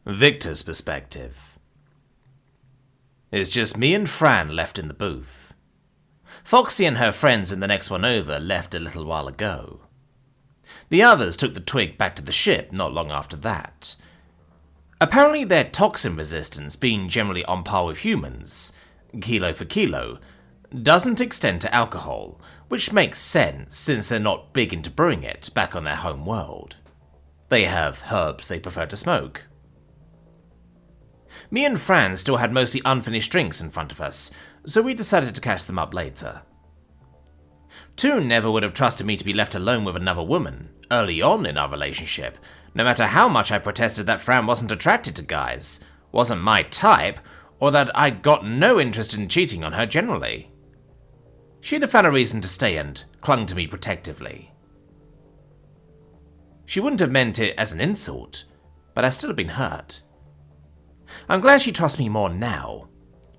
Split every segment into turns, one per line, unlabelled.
Victor's perspective. It's just me and Fran left in the booth. Foxy and her friends in the next one over left a little while ago. The others took the twig back to the ship not long after that. Apparently their toxin resistance, being generally on par with humans, kilo for kilo, doesn't extend to alcohol, which makes sense since they're not big into brewing it back on their home world. They have herbs they prefer to smoke. Me and Fran still had mostly unfinished drinks in front of us, so we decided to catch them up later. Toon never would have trusted me to be left alone with another woman, early on in our relationship, no matter how much I protested that Fran wasn't attracted to guys, wasn't my type, or that I'd got no interest in cheating on her generally. She'd have found a reason to stay and clung to me protectively. She wouldn't have meant it as an insult, but I'd still have been hurt. I'm glad she trusts me more now.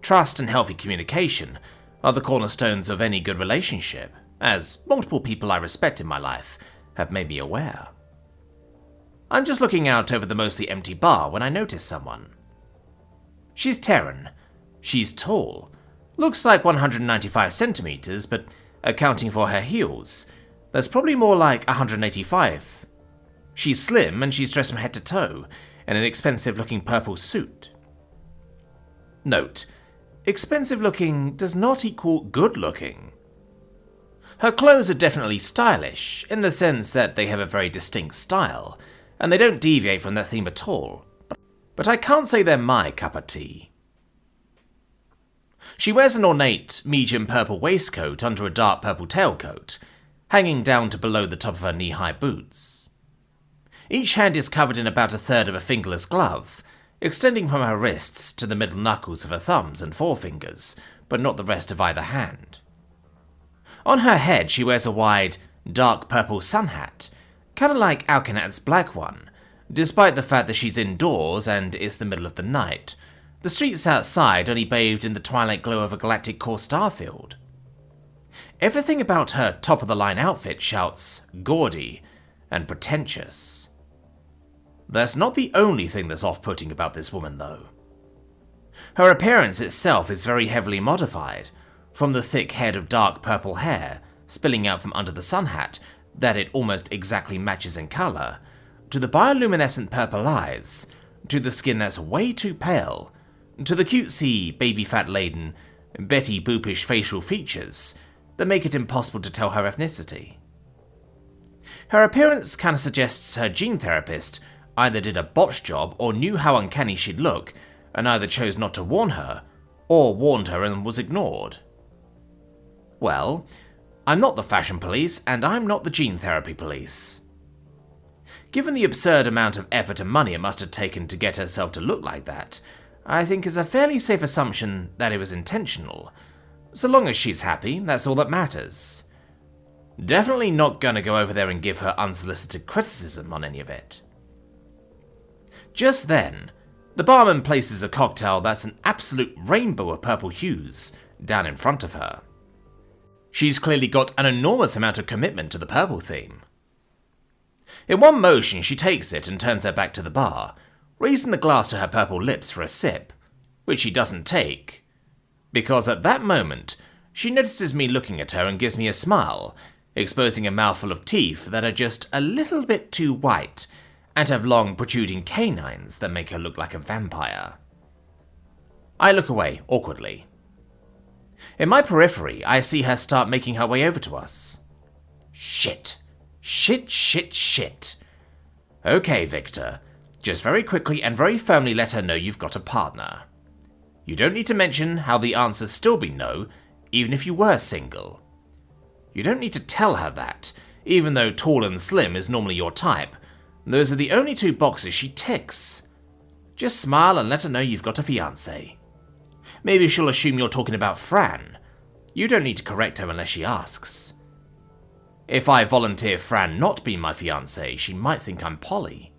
Trust and healthy communication are the cornerstones of any good relationship, as multiple people I respect in my life have made me aware. I'm just looking out over the mostly empty bar when I notice someone. She's Terran. She's tall. Looks like 195 centimeters, but accounting for her heels, that's probably more like 185. She's slim and she's dressed from head to toe in an expensive-looking purple suit. Note, expensive-looking does not equal good-looking. Her clothes are definitely stylish, in the sense that they have a very distinct style, and they don't deviate from that theme at all, but I can't say they're my cup of tea. She wears an ornate, medium purple waistcoat under a dark purple tailcoat, hanging down to below the top of her knee-high boots. Each hand is covered in about a third of a fingerless glove, extending from her wrists to the middle knuckles of her thumbs and forefingers, but not the rest of either hand. On her head she wears a wide, dark purple sun hat, kinda like Alkanat's black one, despite the fact that she's indoors and it's the middle of the night, the streets outside only bathed in the twilight glow of a galactic core starfield. Everything about her top-of-the-line outfit shouts gaudy and pretentious. That's not the only thing that's off-putting about this woman, though. Her appearance itself is very heavily modified, from the thick head of dark purple hair spilling out from under the sun hat that it almost exactly matches in colour, to the bioluminescent purple eyes, to the skin that's way too pale, to the cutesy, baby-fat-laden, Betty Boopish facial features that make it impossible to tell her ethnicity. Her appearance kinda suggests her gene therapist either did a botched job or knew how uncanny she'd look, and either chose not to warn her, or warned her and was ignored. Well, I'm not the fashion police, and I'm not the gene therapy police. Given the absurd amount of effort and money it must have taken to get herself to look like that, I think it's a fairly safe assumption that it was intentional. So long as she's happy, that's all that matters. Definitely not gonna go over there and give her unsolicited criticism on any of it. Just then, the barman places a cocktail that's an absolute rainbow of purple hues down in front of her. She's clearly got an enormous amount of commitment to the purple theme. In one motion, she takes it and turns her back to the bar, raising the glass to her purple lips for a sip, which she doesn't take, because at that moment, she notices me looking at her and gives me a smile, exposing a mouthful of teeth that are just a little bit too white and have long protruding canines that make her look like a vampire. I look away awkwardly. In my periphery, I see her start making her way over to us. Shit. Shit. Okay, Victor. Just very quickly and very firmly let her know you've got a partner. You don't need to mention how the answer's still be no, even if you were single. You don't need to tell her that, even though tall and slim is normally your type. Those are the only two boxes she ticks. Just smile and let her know you've got a fiancé. Maybe she'll assume you're talking about Fran. You don't need to correct her unless she asks. If I volunteer Fran not be my fiancé, she might think I'm Polly.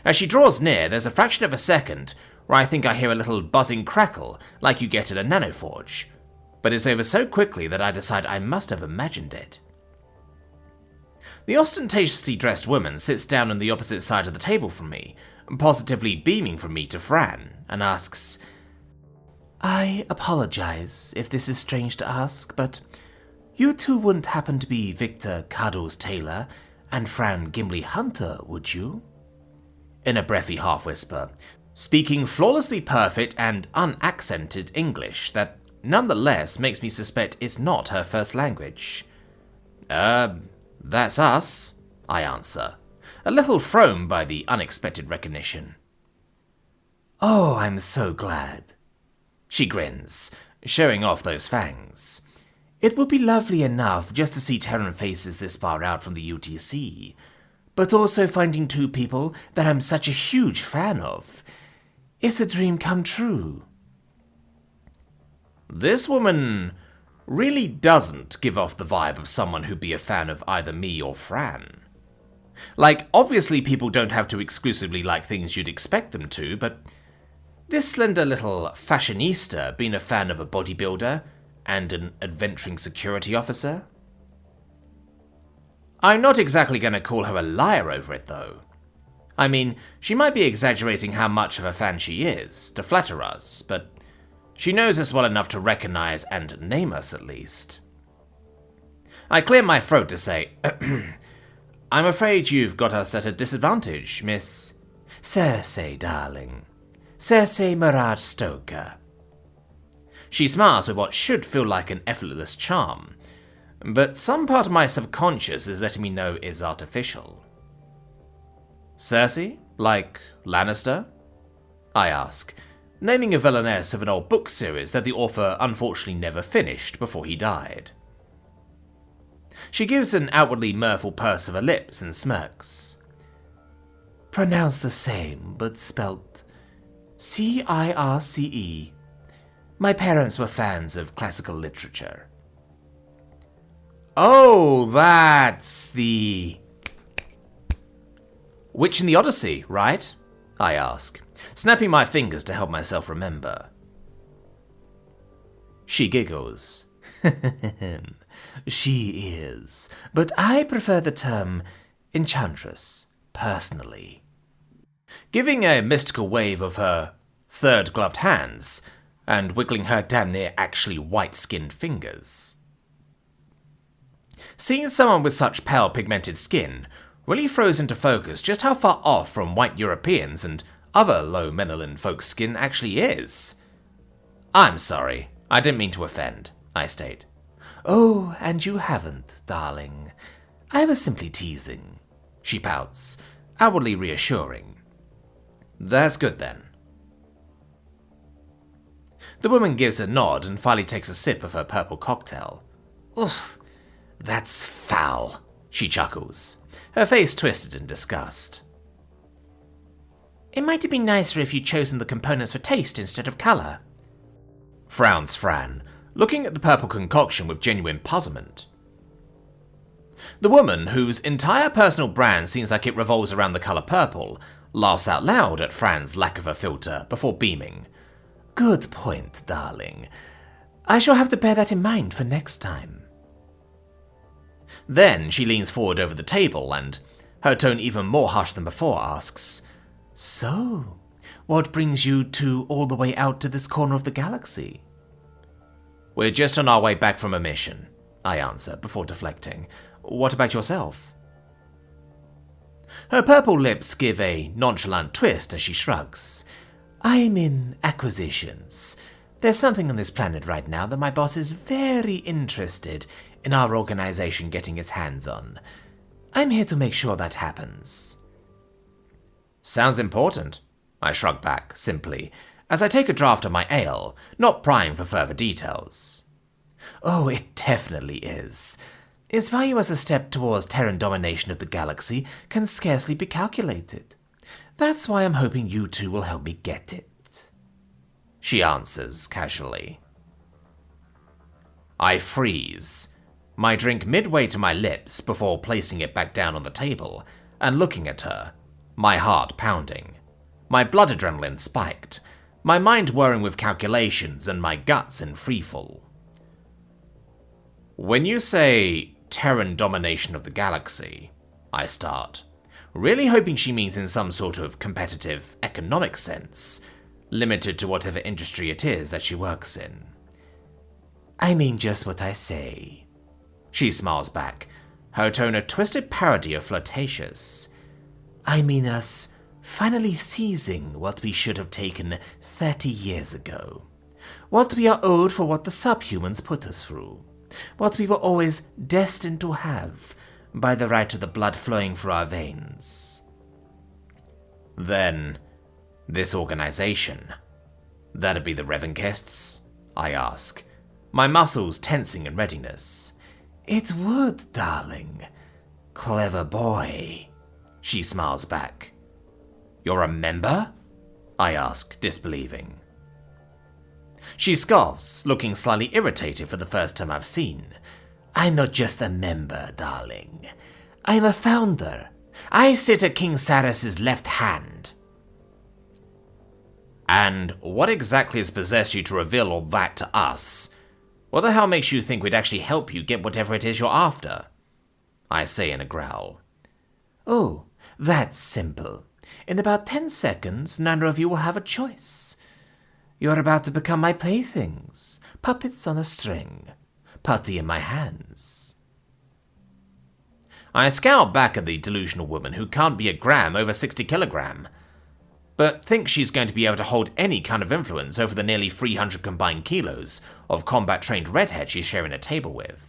As she draws near, there's a fraction of a second where I think I hear a little buzzing crackle like you get at a nanoforge, but it's over so quickly that I decide I must have imagined it. The ostentatiously dressed woman sits down on the opposite side of the table from me, positively beaming from me to Fran, and asks, "I apologize if this is strange to ask, but you two wouldn't happen to be Victor Cuddles Taylor and Fran Gimli Hunter, would you?" In a breathy half-whisper, speaking flawlessly perfect and unaccented English that nonetheless makes me suspect it's not her first language. That's us," I answer, a little thrown by the unexpected recognition. "Oh, I'm so glad." She grins, showing off those fangs. "It would be lovely enough just to see Terran faces this far out from the UTC, but also finding two people that I'm such a huge fan of. It's a dream come true." This woman really doesn't give off the vibe of someone who'd be a fan of either me or Fran. Like, obviously people don't have to exclusively like things you'd expect them to, but this slender little fashionista being a fan of a bodybuilder and an adventuring security officer? I'm not exactly going to call her a liar over it, though. I mean, she might be exaggerating how much of a fan she is, to flatter us, but she knows us well enough to recognize and name us at least. I clear my throat to say, "I'm afraid you've got us at a disadvantage, Miss Cersei, darling. Cersei Murad Stoker." She smiles with what should feel like an effortless charm, but some part of my subconscious is letting me know is artificial. "Cersei? Like Lannister?" I ask, naming a villainess of an old book series that the author unfortunately never finished before he died. She gives an outwardly mirthful purse of her lips and smirks. "Pronounced the same, but spelt Circe. My parents were fans of classical literature." "Oh, that's the Witch in the Odyssey, right?" I ask, snapping my fingers to help myself remember. She giggles. "She is, but I prefer the term enchantress, personally." Giving a mystical wave of her third-gloved hands, and wiggling her damn near actually white-skinned fingers. Seeing someone with such pale pigmented skin really throws into focus just how far off from white Europeans and other low melanin folks' skin actually is. "I'm sorry, I didn't mean to offend," I state. "Oh, and you haven't, darling. I was simply teasing," she pouts, outwardly reassuring. "That's good then." The woman gives a nod and finally takes a sip of her purple cocktail. "Oof, that's foul," she chuckles, her face twisted in disgust. "It might have been nicer if you'd chosen the components for taste instead of colour," frowns Fran, looking at the purple concoction with genuine puzzlement. The woman, whose entire personal brand seems like it revolves around the colour purple, laughs out loud at Fran's lack of a filter before beaming. "Good point, darling. I shall have to bear that in mind for next time." Then she leans forward over the table and, her tone even more harsh than before, asks, "So, what brings you two all the way out to this corner of the galaxy?" "We're just on our way back from a mission," I answer before deflecting. "What about yourself?" Her purple lips give a nonchalant twist as she shrugs. "I'm in acquisitions. There's something on this planet right now that my boss is very interested in our organization getting its hands on. I'm here to make sure that happens." "Sounds important," I shrug back, simply, as I take a draught of my ale, not prying for further details. "Oh, it definitely is. Its value as a step towards Terran domination of the galaxy can scarcely be calculated. That's why I'm hoping you two will help me get it," she answers casually. I freeze, my drink midway to my lips before placing it back down on the table and looking at her, my heart pounding, my blood adrenaline spiked, my mind whirring with calculations and my guts in freefall. "When you say Terran domination of the galaxy," I start, really hoping she means in some sort of competitive economic sense, limited to whatever industry it is that she works in. I mean just what I say. She smiles back, her tone a twisted parody of flirtatious. I mean us finally seizing what we should have taken 30 years ago. What we are owed for what the subhumans put us through. What we were always destined to have by the right to the blood flowing through our veins. Then, this organization, that'd be the Revanchists? I ask, my muscles tensing in readiness. It would, darling. Clever boy. She smiles back. You're a member? I ask, disbelieving. She scoffs, looking slightly irritated for the first time I've seen. I'm not just a member, darling. I'm a founder. I sit at King Saras's left hand. And what exactly has possessed you to reveal all that to us? What the hell makes you think we'd actually help you get whatever it is you're after? I say in a growl. Oh, that's simple. In about 10 seconds, none of you will have a choice. You're about to become my playthings, puppets on a string, putty in my hands. I scowl back at the delusional woman who can't be a gram over 60 kilogram, but thinks she's going to be able to hold any kind of influence over the nearly 300 combined kilos of combat-trained redhead she's sharing a table with.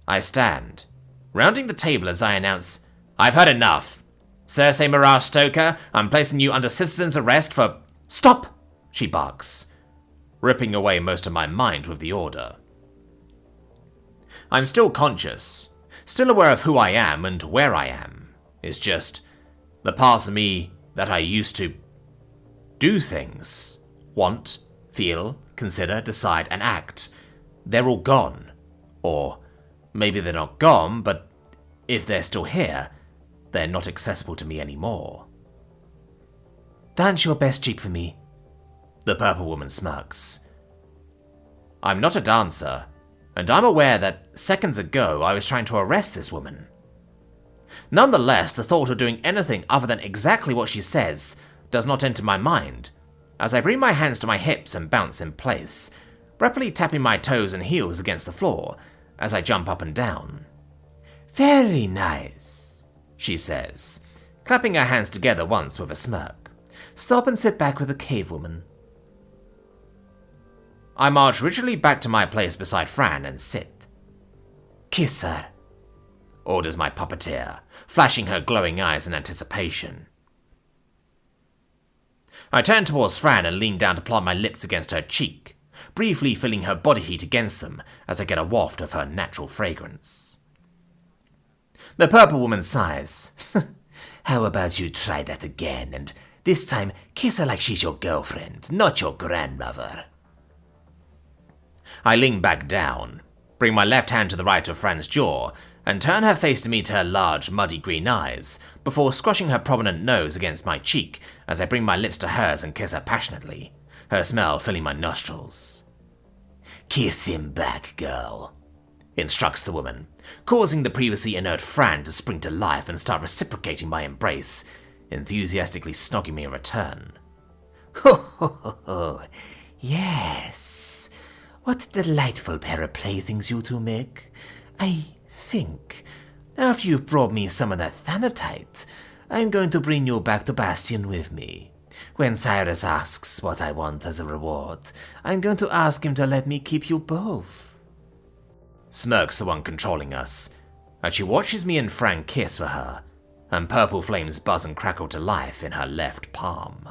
I stand, rounding the table as I announce, I've had enough. Cersei Mirage Stoker, I'm placing you under citizen's arrest for— Stop! She barks, ripping away most of my mind with the order. I'm still conscious, still aware of who I am and where I am. It's just the parts of me that I used to do things, want, feel, consider, decide, and act. They're all gone. Or maybe they're not gone, but if they're still here, they're not accessible to me anymore. Dance your best cheek for me. The purple woman smirks. I'm not a dancer, and I'm aware that seconds ago I was trying to arrest this woman. Nonetheless, the thought of doing anything other than exactly what she says does not enter my mind, as I bring my hands to my hips and bounce in place, rapidly tapping my toes and heels against the floor as I jump up and down. Very nice, she says, clapping her hands together once with a smirk. Stop and sit back with the cave woman. I march rigidly back to my place beside Fran and sit. Kiss her, orders my puppeteer, flashing her glowing eyes in anticipation. I turn towards Fran and lean down to plant my lips against her cheek, briefly feeling her body heat against them as I get a waft of her natural fragrance. The purple woman sighs. How about you try that again, and this time kiss her like she's your girlfriend, not your grandmother. I lean back down, bring my left hand to the right of Fran's jaw, and turn her face to meet her large, muddy green eyes, before squashing her prominent nose against my cheek as I bring my lips to hers and kiss her passionately, her smell filling my nostrils. Kiss him back, girl, instructs the woman, causing the previously inert Fran to spring to life and start reciprocating my embrace, enthusiastically snogging me in return. Ho ho ho ho, yes. What delightful pair of playthings you two make. I think, after you've brought me some of that thanatite, I'm going to bring you back to Bastion with me. When Cyrus asks what I want as a reward, I'm going to ask him to let me keep you both. Smirks the one controlling us, as she watches me and Fran kiss for her, and purple flames buzz and crackle to life in her left palm.